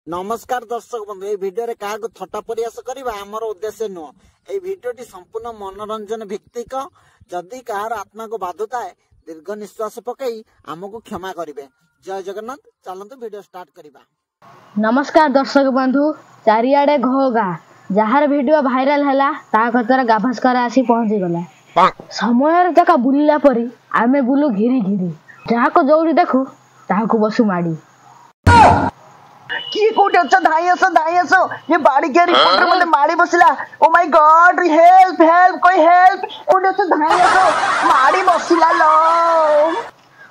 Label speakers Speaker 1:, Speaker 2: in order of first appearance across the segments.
Speaker 1: नमस्कार दर्शक बंधु ए भिडियो रे क्या थट्टा प्रयास करबा हमर उद्देश्य नुह। ए भिडियोटी संपूर्ण मनोरंजन भित्तिक। जदि कहार आत्मा को बाधुता है दीर्घ निश्वास पकई आमको क्षमा करिवे। जय जगन्नाथ। चलंतु वीडियो स्टार्ट करबा।
Speaker 2: नमस्कार दर्शक बंधु, चारियाडे घोगा जार वीडियो भाइराल हैला ता खतर गाभास्कर आसी पहुंची गला। समय जका बुलिला परी आमे बुलु घिरी घिरी, जहा को जोड़ी देखु ता को बसु माडी।
Speaker 3: की कोटे अच्छा धाई आसो ये बाड़ी के रिपोर्टर मते मारी बसला। Oh my God, help help कोई हेल्प। कोटे अच्छा धाई आसो मारी बसला लो।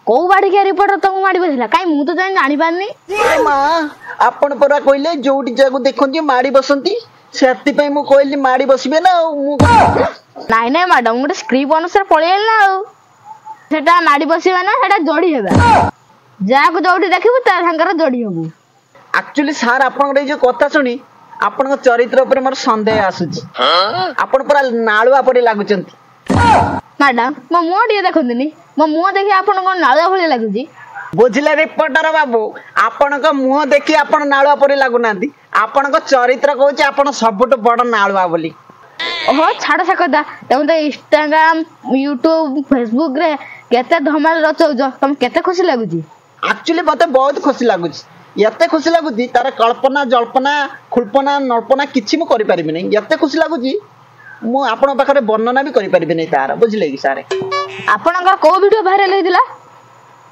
Speaker 2: को बाड़ी के रिपोर्टर तुम माडी बसला काई मु तो जानि पानी।
Speaker 3: ए मां आपण परा कइले जोडी जागु देखंती मारी बसंती सेति पई मु कइली मारी बसिबे ना। मु
Speaker 2: नाइ नाइ मैडम गोटे स्क्रिप्ट अनुसार पळेल ना सेटा माडी बसिबा ना सेटा जोडी हेबा। जा को जोडी देखिबु ता संगर जोडी हेबु।
Speaker 3: एक्चुअली सर आपन जो कथा सुनी आपन चरित्र ऊपर मोर संदेह आसुची। आपन पूरा नाळुआ परे लागुचंती।
Speaker 2: मैडम मो मोडी देखंतनी मो मुह देखि आपन कोन नाळुआ भली लागुची।
Speaker 3: बुझिले रिपोर्टर बाबू, आपन को मुह देखि आपन नाळुआ परे लागु नांती। आपन को चरित्र कहूची आपन सबटु बड़ नाळुआ बोली।
Speaker 2: ओहो छाड़ से कथा तुम तो इंस्टाग्राम यूट्यूब फेसबुक रे केते धमाल रचौज तुम केते खुशी लागुची।
Speaker 3: एक्चुअली मते बहुत खुशी लागुची। यते खुशी लागुची तार कल्पना जल्पना खुल्पना नल्पना किछि मु करि परिबि नै। यते खुशी लागुची मु आपन पाखरे वर्णना भी करि परिबि नै तार। बुझिले कि सारे
Speaker 2: आपनकर को वीडियो वायरल होइदिला।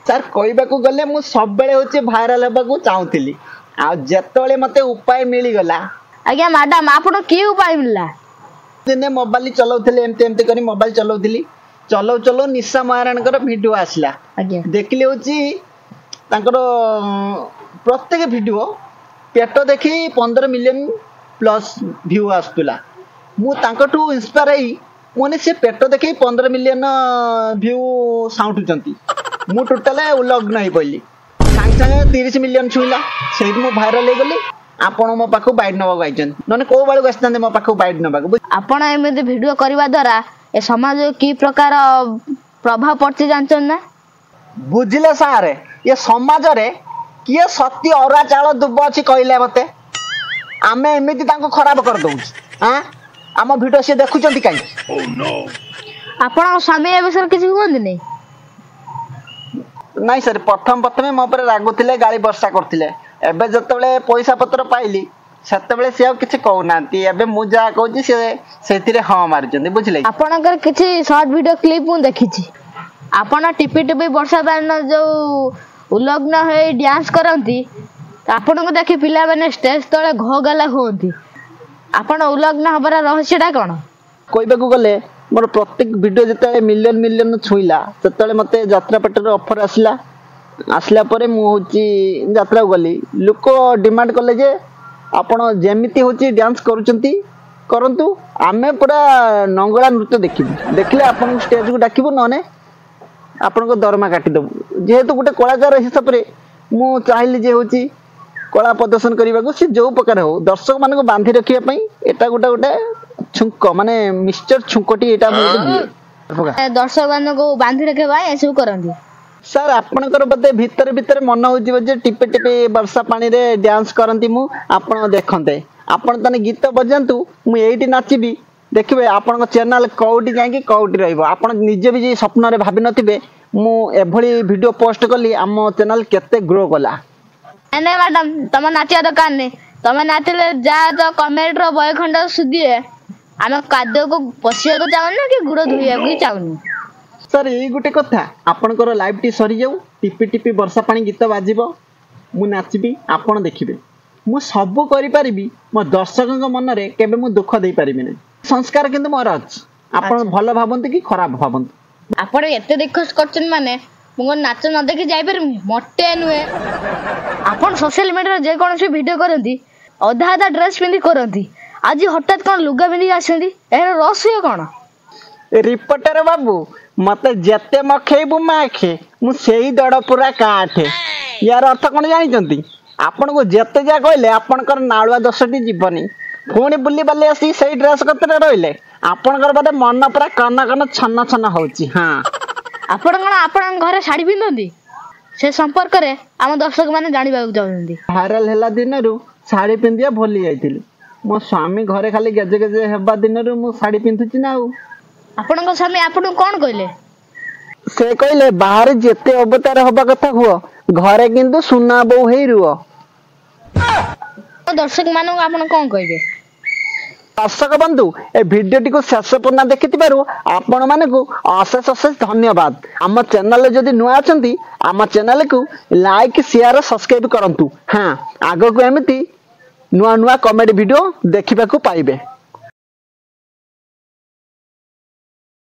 Speaker 3: सर कहबा को गले मु सब बेले होचे वायरल हेबा को चाहूतिली। आ जेतोले मते उपाय मिली गला।
Speaker 2: आज्ञा मैडम आपन की उपाय मिलला।
Speaker 3: दिने मोबाइल चलाउथिले एमते करी मोबाइल चलाउथिली। चलो निशा महाराणकर वीडियो आसला।
Speaker 2: आज्ञा
Speaker 3: देखले होची तांकर प्रत्येक वीडियो पेट देखी 15 मिलियन प्लस व्यू आसतुला। मु तांकटू इंस्पायर हई मोने से पेट देखी 15 मिलियन व्यू साउंटुचंती। मु टोटल उलग्न हई पइली सांग सांग 30 मिलियन छुइला। सेही मु वायरल हे गली। आपण मो पाखो बाइड नबा गाइचन नने को बाळू गस्तांदे मो पाखो बाइड नबा।
Speaker 2: आपण एमे वीडियो करबा द्वारा ए समाज की प्रकार प्रभाव पड़ती जानछन ना।
Speaker 3: बुझिले सारे ये समाज रे किए सत्य औरा चाल दुब अछि कहले मते आमे एमिति तांको खराब कर दउ। हां आम वीडियो से देखुचंती काई। ओह नो
Speaker 2: आपण स्वामी ए विषय किछि होंद नै।
Speaker 3: नाही सर प्रथम मो पर रागुथिले गाली वर्षा करथिले। एबे जतबेले पैसा पत्र पाइली सेतबेले से किछि कहू नांती। एबे मु जा कहूची से सेतिरे हां मारचंदी। बुझले
Speaker 2: आपनकर किछि शॉर्ट वीडियो क्लिप मु देखिछि। आपण टिपी टिपी वर्षा पान जो उलग्न है डांस करंती आपण को देखि पिला माने स्टेज तळे घोगला होंती। आपण उलग्न हबरा रहस्यटा कोन
Speaker 3: कहबा को गले मोर प्रत्येक वीडियो जतले मिलियन मिलियन छुइला ततले मते यात्रा पटर ऑफर आसला परे मु होची यात्रा गली। लोक डिमांड करले जे आपण जेमिति होची डांस करूचंती करंतु आमे पूरा नंगला नृत्य देखिबु। देखले आपण स्टेज को डाकिबु नने आपण को दरमा काटी दबु। जेहेतु गोटे कलाकार हिसाब रे मु चाहली जे होची कला प्रदर्शन करबा को से जो प्रकार हो दर्शक मान को बांधी रखिया पई एटा गोटे छुंक माने मिक्सचर छुंकटी एटा
Speaker 2: दर्शक मान को बांधी रखे भाई ऐसे करंती।
Speaker 3: सर आपनकर बदे भीतर भीतर मन हो जिवो जे टिपे टिपे वर्षा पानी रे डांस करंती मु आपण देखंते। आपण तने गीत बजंतु मु एठी नाचिबी देखिबे। आपण चैनल कौटी जाई कौटी रहइबो। आपण निजे भी जे सपन रे भाबी नथिबे मु एभली वीडियो पोस्ट कली आम चैनल केते ग्रो कला।
Speaker 2: नै मैडम तम नाचिया दरकार नै। तम नाचले जा तो कमेंट रो बयखंड सुदिए आम कादो को पसिया को चाहन ना कि गुड़ धुइया को चाहन।
Speaker 3: सर ये गोटे कथा आपनकर लाइव टी सरी जाऊ टिपी टिपी वर्षा पानी गीत बाजिबो मु नाचिबी आपण देखिबे। मु सब करि परिबी मो दर्शकक मन रे केबे मु दुख देई परिबी नै। संस्कार किंतु मोर अछि। आपण भलो भाबंती कि खराब भाबंती।
Speaker 2: आपण एते रिक्वेस्ट करछन माने मु नाच न देखि जाई परमी मोटे नुए। आपण सोशल मीडिया जे कोन से वीडियो करंती आधा आधा ड्रेस पिंदी करंती। आज हठात कोन लुगा पिंदी आछंती एर रहस्य कोन।
Speaker 3: रिपोर्टर बाबू मते जेते मखेबु माखे मु सेही दड़ पूरा काठे। यार अर्थ कोन जानि जंती आपण को जेते जा कहले आपनकर नाळुआ दशटी जीवनी पुणी बुली बाली आसी सेही ड्रेस कतरे रहिले आपनकर बदे मन पूरा कन कन छन छन होची। हां
Speaker 2: आपण कोन आपण घरे साड़ी पिंदंती से संपर्क रे आम दर्शक माने जानिबा चाहउछन्ती।
Speaker 3: भाइराल हैला दिनरु ଶାଢ଼ୀ ପିନ୍ଧିବା ଭୁଲି ଯାଇଥିଲି। ମୋ ସ୍ୱାମୀ ଘରେ ଖାଲି ଗେଜେ ଗେଜେ ହେବା ଦିନରୁ ମୁଁ ଶାଢ଼ୀ ପିନ୍ଧୁଛି ନା ଆଉ।
Speaker 2: ଆପଣଙ୍କ ସ୍ୱାମୀ ଆପଣଙ୍କୁ କଣ କହିଲେ?
Speaker 3: ସେ କହିଲେ ବାହାରେ ଯେତେ ଅବତାର ହବା କଥା ହୁଅ, ଘରେ କିନ୍ତୁ ସୁନା ବୋଉ ହେଇ ରୁହ।
Speaker 2: ଦର୍ଶକ ମାନଙ୍କୁ ଆପଣ କଣ କହିବେ?
Speaker 3: ଦର୍ଶକ ବନ୍ଧୁ, ଏ ଭିଡିଓଟିକୁ ଶେଷ ପର୍ଯ୍ୟନ୍ତ ଦେଖିଥିବାରୁ ଆପଣ ମାନଙ୍କୁ ଅଶେଷ ଅଶେଷ ଧନ୍ୟବାଦ। ଆମ ଚ୍ୟାନେଲରେ ଯଦି ନୂଆ ଅଛନ୍ତି ଆମ ଚ୍ୟାନେଲକୁ ଲାଇକ୍ ସେୟାର ସବସ୍କ୍ରାଇବ କରନ୍ତୁ। ହଁ, ଆଗକୁ ଏମିତି ନୂଆ ନୂଆ କମେଡି ଭିଡିଓ ଦେଖିବାକୁ ପାଇବେ।